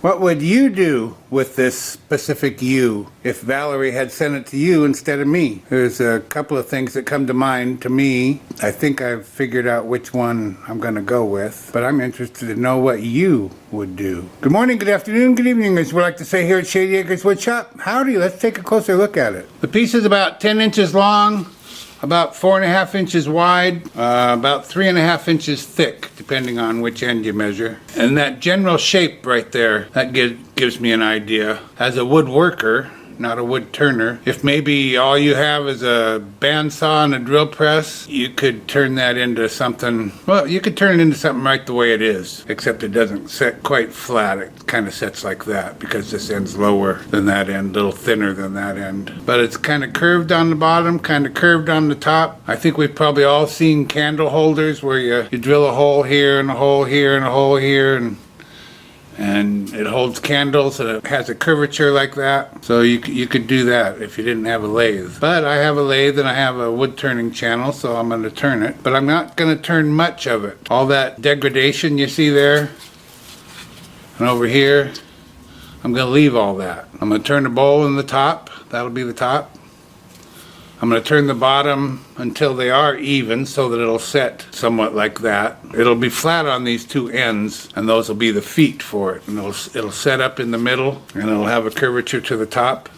What would you do with this specific yew if Valerie had sent it to you instead of me? There's a couple of things that come to mind to me. I think I've figured out which one I'm going to go with, but I'm interested to know what you would do. Good morning, good afternoon, good evening, as we like to say here at Shady Acres Woodshop. Howdy, let's take a closer look at it. The piece is about 10 inches long, about 4.5 inches wide, about 3.5 inches thick, depending on which end you measure. And that general shape right there, that gives me an idea. As a woodworker, not a wood turner, if maybe all you have is a bandsaw and a drill press, you could turn that into something, well, you could turn it into something right the way it is, except it doesn't set quite flat. It kind of sets like that because this end's lower than that end, a little thinner than that end. But it's kind of curved on the bottom, kind of curved on the top. I think we've probably all seen candle holders where you drill a hole here and a hole here and a hole here, and it holds candles and it has a curvature like that. So you could do that if you didn't have a lathe. But I have a lathe and I have a wood turning channel, so I'm going to turn it. But I'm not going to turn much of it. All that degradation you see there and over here, I'm going to leave all that. I'm going to turn the bowl in the top. That'll be the top. I'm going to turn the bottom until they are even so that it'll set somewhat like that. It'll be flat on these two ends, and those will be the feet for it. And it'll set up in the middle, and it'll have a curvature to the top,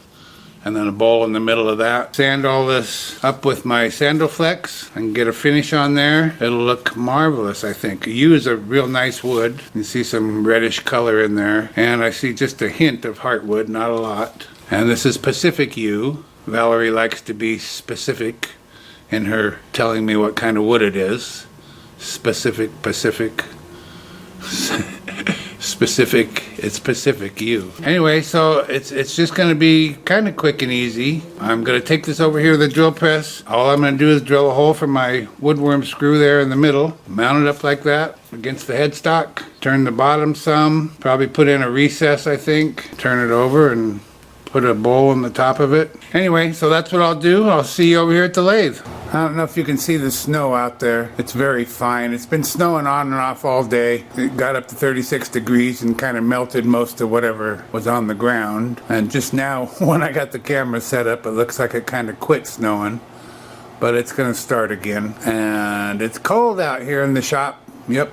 and then a bowl in the middle of that. Sand all this up with my Sandoflex and get a finish on there. It'll look marvelous, I think. Yew is a real nice wood. You see some reddish color in there, and I see just a hint of heartwood, not a lot. And this is Pacific yew. Valerie likes to be specific in her telling me what kind of wood it is. Specific, it's Pacific yew. Anyway, so it's just going to be kind of quick and easy. I'm going to take this over here to the drill press. All I'm going to do is drill a hole for my woodworm screw there in the middle. Mount it up like that against the headstock. Turn the bottom some. Probably put in a recess, I think. Turn it over and put a bowl on the top of it. Anyway, so that's what I'll do. I'll see you over here at the lathe. I don't know if you can see the snow out there. It's very fine. It's been snowing on and off all day. It got up to 36 degrees and kind of melted most of whatever was on the ground. And just now, when I got the camera set up, it looks like it kind of quit snowing. But it's going to start again. And it's cold out here in the shop. Yep.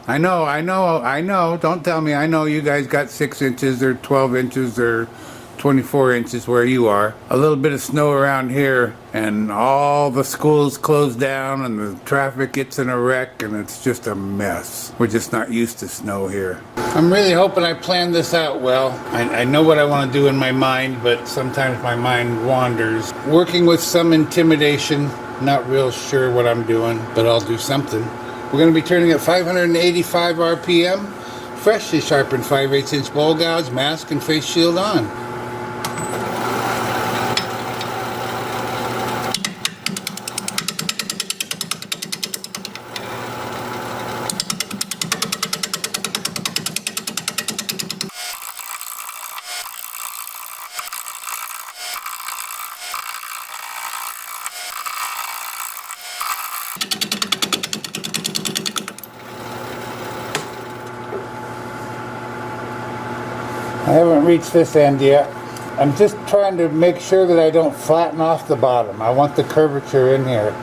I know. Don't tell me. I know you guys got 6 inches or 12 inches or 24 inches where you are. A little bit of snow around here and all the schools closed down and the traffic gets in a wreck and it's just a mess. We're just not used to snow here. I'm really hoping I planned this out well. I know what I want to do in my mind, but sometimes my mind wanders. Working with some intimidation, not real sure what I'm doing, but I'll do something. We're going to be turning at 585 RPM, freshly sharpened 5/8 inch bowl gouge, mask and face shield on. I haven't reached this end yet. I'm just trying to make sure that I don't flatten off the bottom. I want the curvature in here.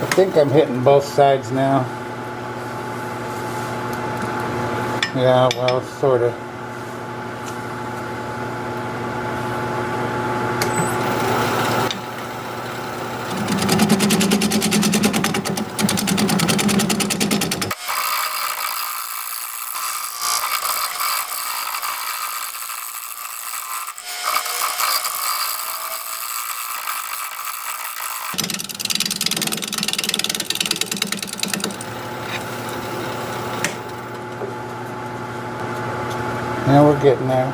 I think I'm hitting both sides now. Yeah, well, sort of. Now we're getting there.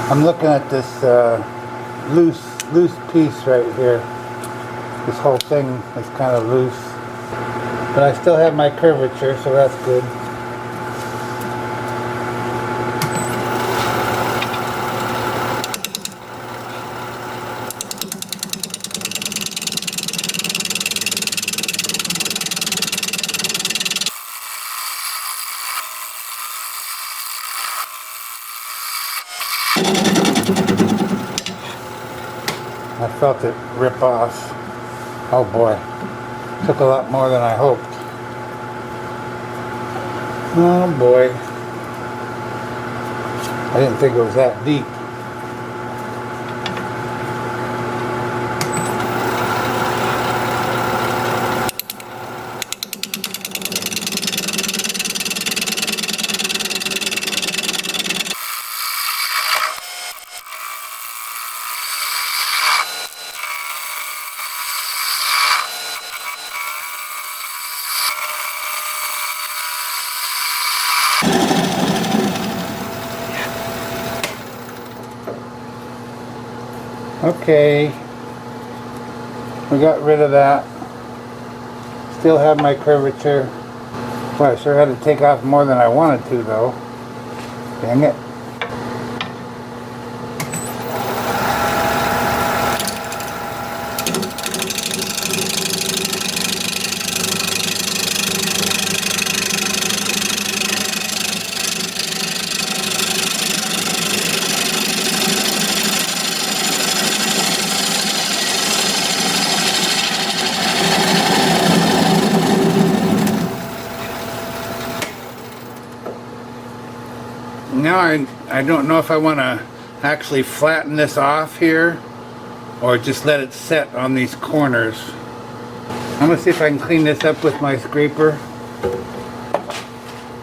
I'm looking at this loose piece right here. This whole thing is kind of loose, but I still have my curvature, so that's good. I felt it rip off. Oh boy, took a lot more than I hoped. Oh boy, I didn't think it was that deep. Okay, we got rid of that. Still have my curvature. Well, I sure had to take off more than I wanted to though. Dang it. Now I don't know if I want to actually flatten this off here or just let it set on these corners. I'm going to see if I can clean this up with my scraper.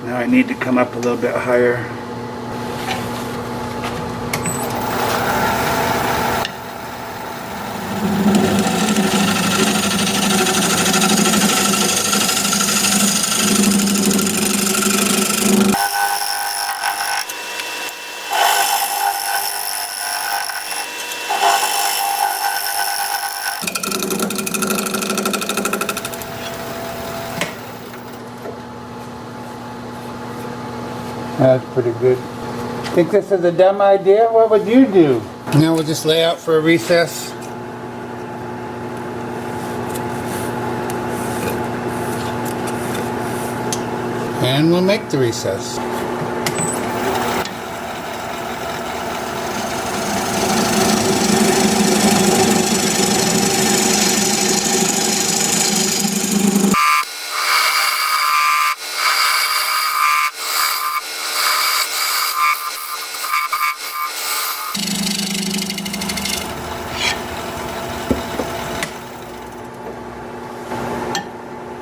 Now I need to come up a little bit higher. That's pretty good. Think this is a dumb idea? What would you do? Now we'll just lay out for a recess. And we'll make the recess.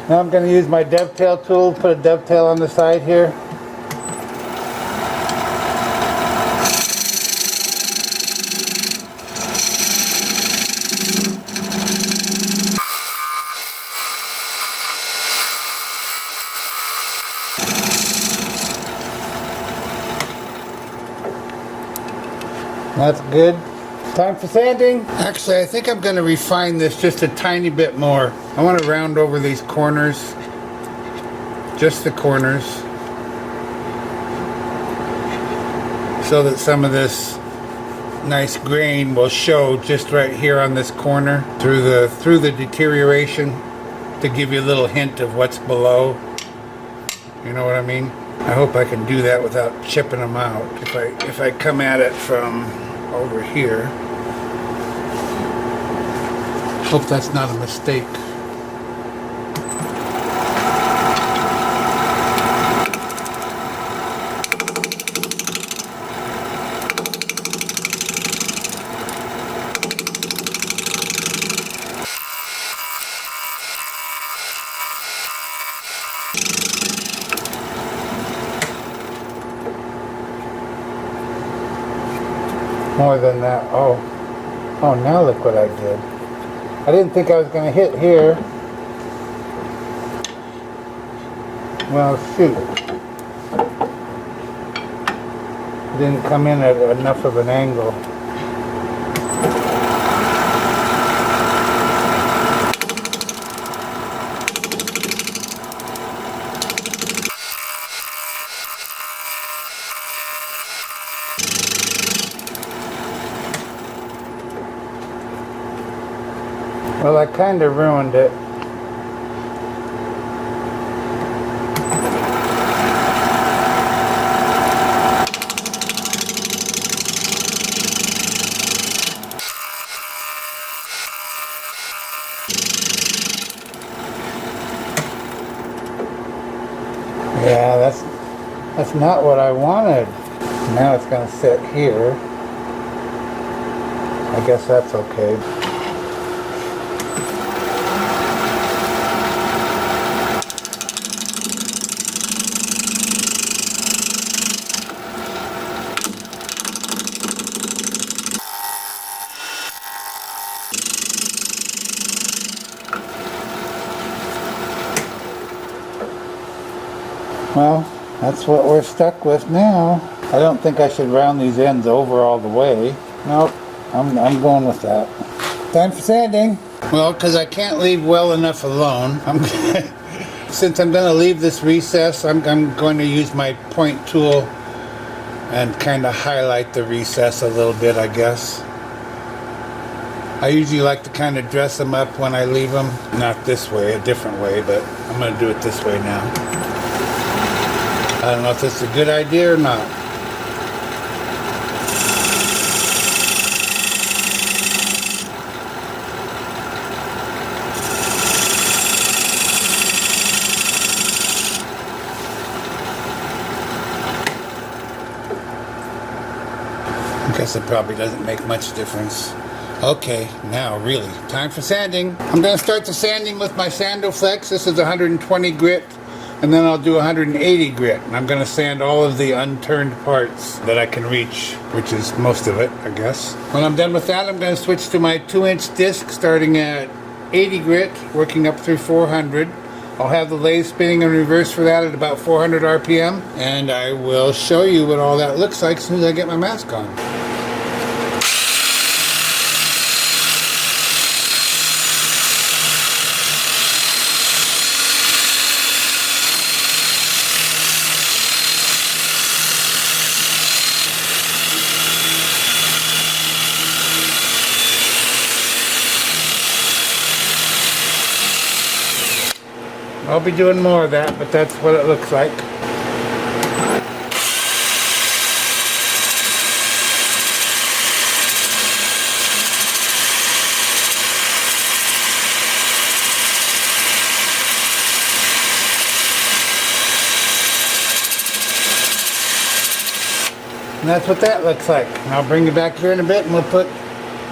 Now I'm going to use my dovetail tool, put a dovetail on the side here. That's good. Time for sanding. Actually, I think I'm going to refine this just a tiny bit more. I want to round over these corners. Just the corners. So that some of this nice grain will show just right here on this corner through the deterioration, to give you a little hint of what's below. You know what I mean? I hope I can do that without chipping them out. If I come at it from over here. Hope that's not a mistake. More than that. Oh, now look what I did. I didn't think I was going to hit here. Well, shoot. Didn't come in at enough of an angle. Well, I kind of ruined it. Yeah, that's not what I wanted. Now it's going to sit here. I guess that's okay. Well, that's what we're stuck with now. I don't think I should round these ends over all the way. Nope, I'm going with that. Time for sanding. Well, because I can't leave well enough alone, since I'm going to leave this recess, I'm going to use my point tool and kind of highlight the recess a little bit, I guess. I usually like to kind of dress them up when I leave them. Not this way, a different way, but I'm going to do it this way now. I don't know if this is a good idea or not. I guess it probably doesn't make much difference. Okay, now really, time for sanding. I'm going to start the sanding with my Sandoflex. This is 120 grit. And then I'll do 180 grit. And I'm going to sand all of the unturned parts that I can reach, which is most of it, I guess. When I'm done with that, I'm going to switch to my 2-inch disc starting at 80 grit, working up through 400. I'll have the lathe spinning in reverse for that at about 400 RPM. And I will show you what all that looks like as soon as I get my mask on. I'll be doing more of that, but that's what it looks like. And that's what that looks like. And I'll bring you back here in a bit and we'll put,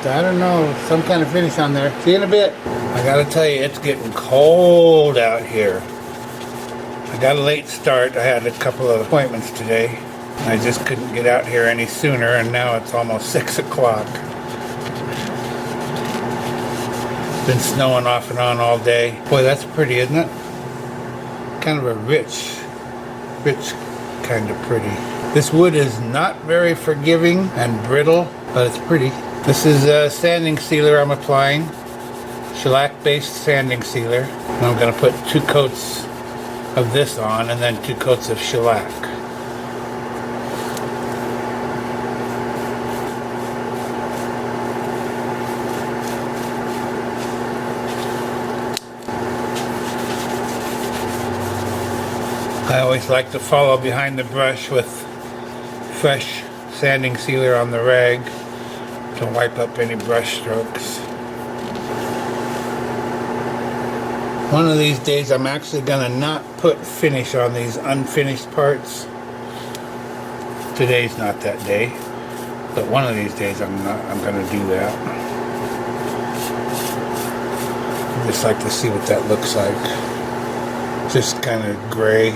I don't know, some kind of finish on there. See you in a bit. I gotta tell you, it's getting cold out here. I got a late start. I had a couple of appointments today. I just couldn't get out here any sooner, and now it's almost 6 o'clock. Been snowing off and on all day. Boy, that's pretty, isn't it? Kind of a rich kind of pretty. This wood is not very forgiving and brittle, but it's pretty. This is a sanding sealer I'm applying. Shellac-based sanding sealer. And I'm going to put 2 coats of this on and then 2 coats of shellac. I always like to follow behind the brush with fresh sanding sealer on the rag to wipe up any brush strokes. One of these days I'm actually going to not put finish on these unfinished parts. Today's not that day, but one of these days I'm going to do that. I just like to see what that looks like. Just kind of gray.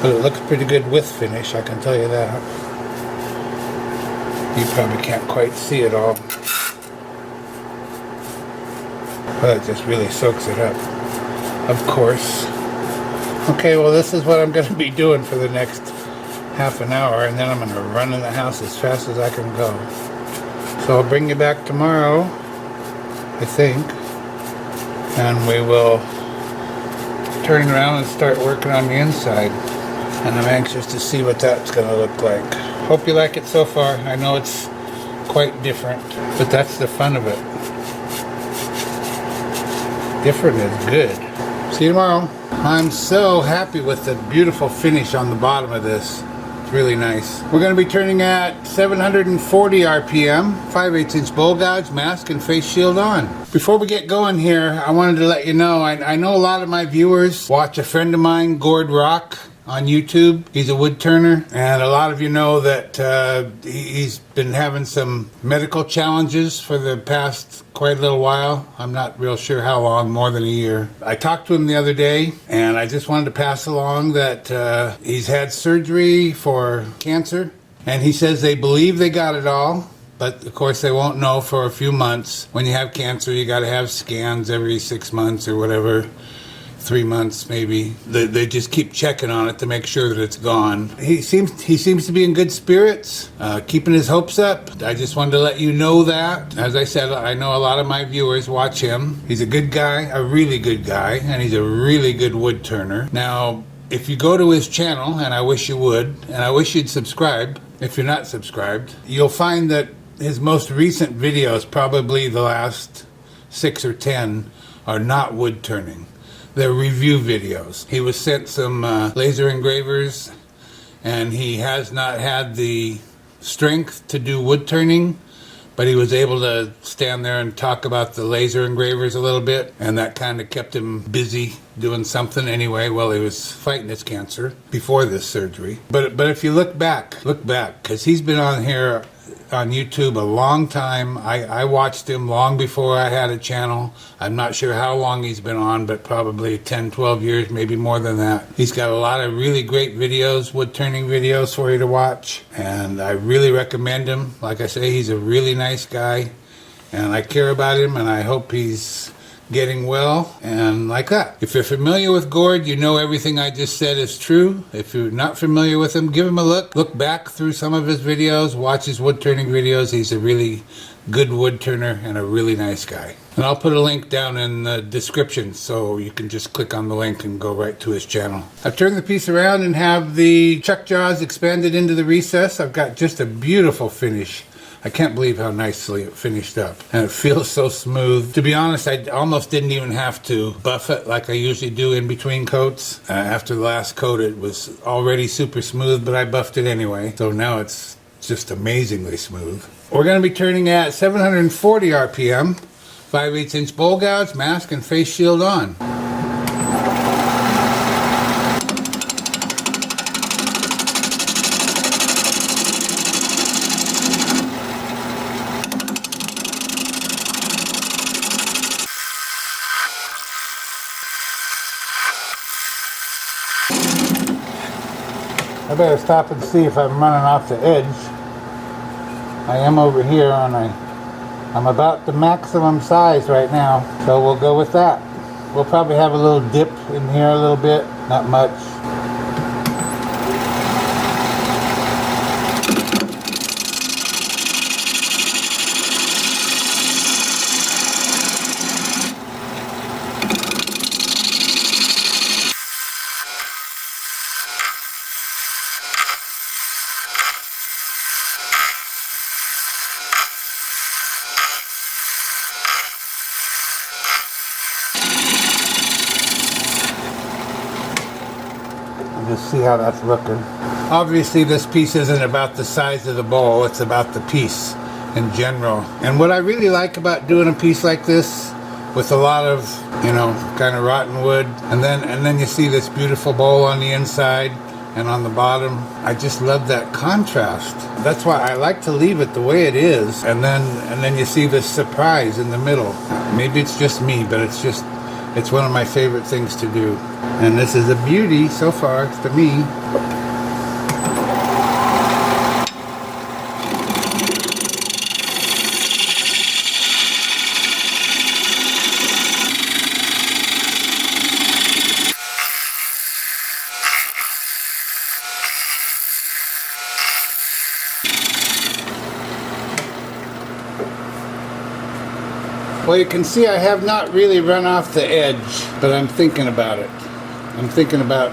But it looks pretty good with finish, I can tell you that. You probably can't quite see it all. But it just really soaks it up. of course. Okay, well this is what I'm going to be doing for the next half an hour, and then I'm going to run in the house as fast as I can go. So I'll bring you back tomorrow, I think, and we will turn around and start working on the inside. And I'm anxious to see what that's going to look like. Hope you like it so far. I know it's quite different, but that's the fun of it. Different is good. See you tomorrow. I'm so happy with the beautiful finish on the bottom of this. It's really nice. We're going to be turning at 740 RPM, 5/8 inch bowl gouge, mask and face shield on. Before we get going here, I wanted to let you know, I know a lot of my viewers watch a friend of mine, Gourd Rock, on YouTube. He's a wood turner, and a lot of you know that he's been having some medical challenges for the past quite a little while. I'm not real sure how long, more than a year. I talked to him the other day, and I just wanted to pass along that he's had surgery for cancer, and he says they believe they got it all, but of course they won't know for a few months. When you have cancer, you got to have scans every 6 months or whatever. 3 months maybe. They just keep checking on it to make sure that it's gone. He seems to be in good spirits, keeping his hopes up. I just wanted to let you know that. As I said, I know a lot of my viewers watch him. He's a good guy, a really good guy, and he's a really good wood turner. Now, if you go to his channel, and I wish you would, and I wish you'd subscribe, if you're not subscribed, you'll find that his most recent videos, probably the last 6 or 10, are not wood turning. They're review videos. He was sent some laser engravers, and he has not had the strength to do wood turning, but he was able to stand there and talk about the laser engravers a little bit, and that kind of kept him busy doing something anyway while he was fighting his cancer before this surgery. But if you look back, because he's been on here on YouTube a long time. I watched him long before I had a channel. I'm not sure how long he's been on, but probably 10, 12 years, maybe more than that. He's got a lot of really great videos, wood turning videos for you to watch, and I really recommend him. Like I say, he's a really nice guy, and I care about him, and I hope he's getting well, and like that. If you're familiar with Gourd, you know everything I just said is true. If you're not familiar with him, give him a look. Look back through some of his videos, watch his wood turning videos. He's a really good wood turner and a really nice guy. And I'll put a link down in the description so you can just click on the link and go right to his channel. I've turned the piece around and have the chuck jaws expanded into the recess. I've got just a beautiful finish. I can't believe how nicely it finished up, and it feels so smooth. To be honest, I almost didn't even have to buff it like I usually do in between coats. After the last coat, it was already super smooth, but I buffed it anyway, so now it's just amazingly smooth. We're going to be turning at 740 RPM, 5/8 inch bowl gouge, mask and face shield on. I better stop and see if I'm running off the edge. I am over here, aren't I? I'm about the maximum size right now, so we'll go with that. We'll probably have a little dip in here a little bit, not much. Just see how that's looking. Obviously this piece isn't about the size of the bowl, it's about the piece in general. And what I really like about doing a piece like this with a lot of, you know, kind of rotten wood, and then you see this beautiful bowl on the inside and on the bottom. I just love that contrast. That's why I like to leave it the way it is, and then you see this surprise in the middle. Maybe it's just me, but it's one of my favorite things to do. And this is a beauty so far to me. Well, you can see I have not really run off the edge, but I'm thinking about it. I'm thinking about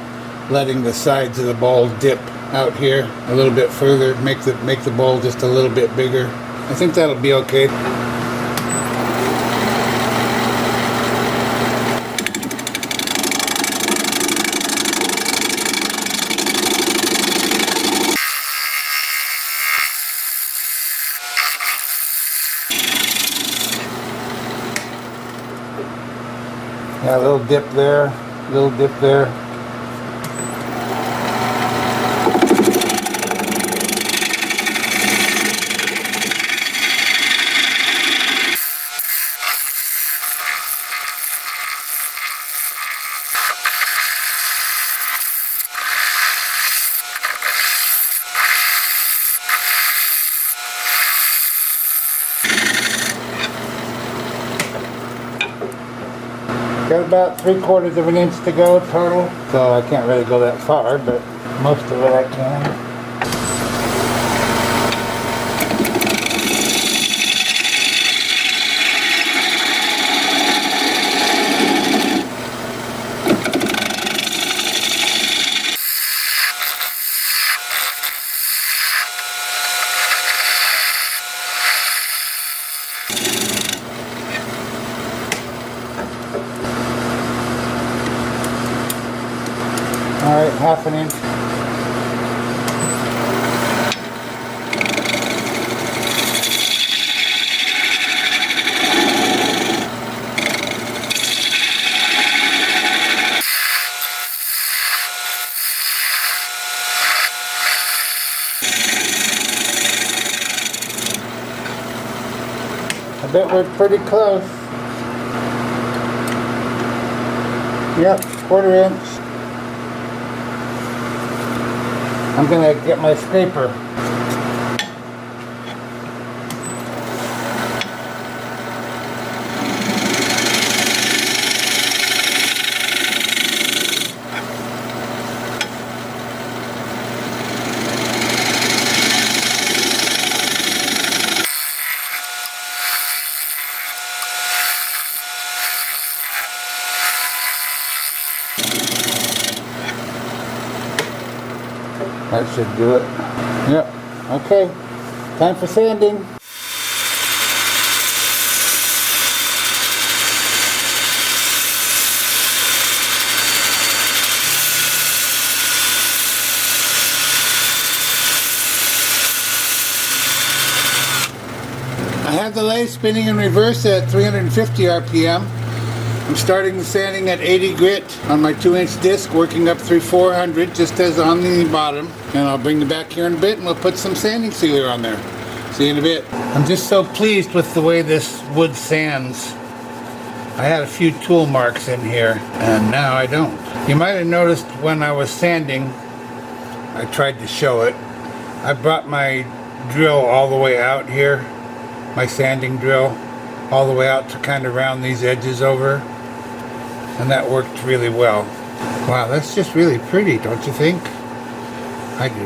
letting the sides of the bowl dip out here a little bit further, make the bowl just a little bit bigger. I think that'll be okay. Yeah, a little dip there, a little dip there. Got about 3/4 of an inch to go total, so I can't really go that far, but most of it I can. Alright, 1/2 inch. I bet we're pretty close. Yep, 1/4 inch. I'm gonna get my scraper. That should do it. Yep. Okay. Time for sanding. I have the lathe spinning in reverse at 350 RPM. I'm starting the sanding at 80 grit on my 2-inch disc, working up through 400 just as on the bottom. And I'll bring you back here in a bit and we'll put some sanding sealer on there. See you in a bit. I'm just so pleased with the way this wood sands. I had a few tool marks in here and now I don't. You might have noticed when I was sanding, I tried to show it. I brought my drill all the way out here, my sanding drill, all the way out to kind of round these edges over. And that worked really well. Wow, that's just really pretty, don't you think? I do.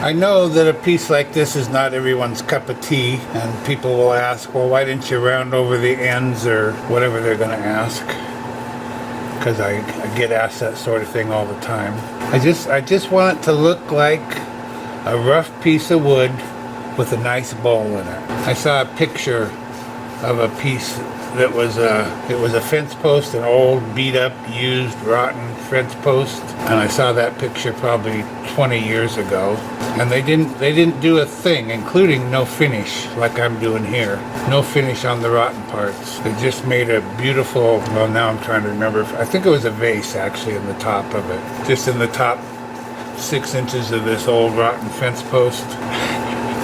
I know that a piece like this is not everyone's cup of tea, and people will ask, well, why didn't you round over the ends or whatever they're going to ask? Because I get asked that sort of thing all the time. I just want it to look like a rough piece of wood with a nice bowl in it. I saw a picture of a piece that was it was a fence post, an old beat up used rotten fence post, and I saw that picture probably 20 years ago, and they didn't do a thing, including no finish like I'm doing here. No finish on the rotten parts. They just made a beautiful, well, now I'm trying to remember, I think it was a vase actually in the top of it, just in the top 6 inches of this old rotten fence post.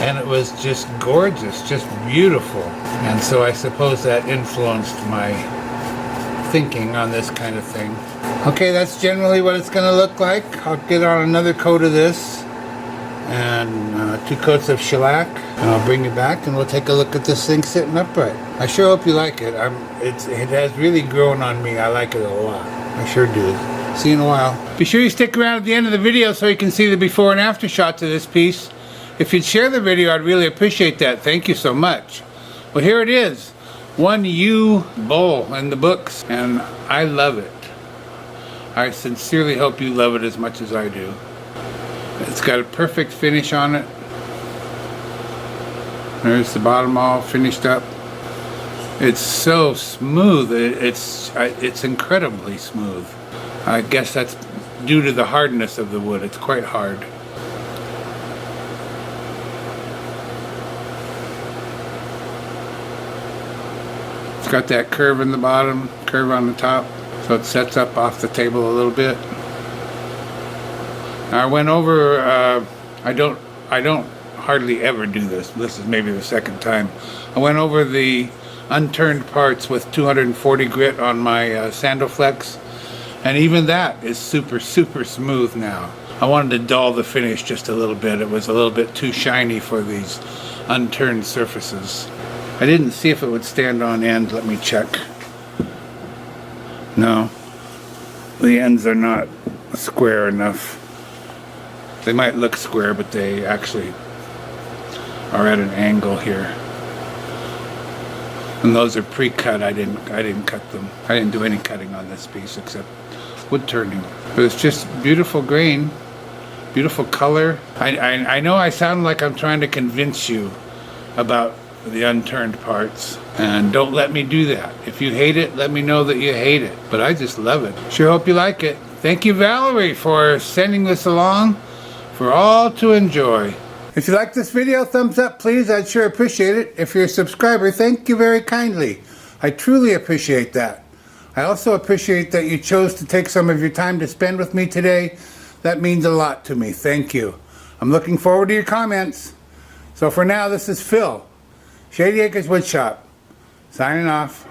And it was just gorgeous, just beautiful. And so I suppose that influenced my thinking on this kind of thing. Okay, that's generally what it's going to look like. I'll get on another coat of this and 2 coats of shellac, and I'll bring you back and we'll take a look at this thing sitting upright. I sure hope you like it. It has really grown on me. I like it a lot. I sure do. See you in a while. Be sure you stick around at the end of the video so you can see the before and after shots of this piece. If you'd share the video, I'd really appreciate that. Thank you so much. Well, here it is. YEW bowl in the books, and I love it. I sincerely hope you love it as much as I do. It's got a perfect finish on it. There's the bottom all finished up. It's so smooth. It's incredibly smooth. I guess that's due to the hardness of the wood. It's quite hard. It's got that curve in the bottom, curve on the top, so it sets up off the table a little bit. I went over, I don't hardly ever do this. This is maybe the second time. I went over the unturned parts with 240 grit on my Sandalflex, and even that is super smooth now. I wanted to dull the finish just a little bit. It was a little bit too shiny for these unturned surfaces. I didn't see if it would stand on end. Let me check. No, the ends are not square enough. They might look square, but they actually are at an angle here. And those are pre-cut. I didn't cut them. I didn't do any cutting on this piece except wood turning. But it's just beautiful grain, beautiful color. I know I sound like I'm trying to convince you about the unturned parts, and don't let me do that. If you hate it, let me know that you hate it. But I just love it. Sure hope you like it. Thank you, Valerie, for sending this along for all to enjoy. If you like this video, thumbs up please. I'd sure appreciate it. If you're a subscriber, thank you very kindly. I truly appreciate that. I also appreciate that you chose to take some of your time to spend with me today. That means a lot to me. Thank you. I'm looking forward to your comments. So for now, this is Phil, Shady Acres Woodshop, signing off.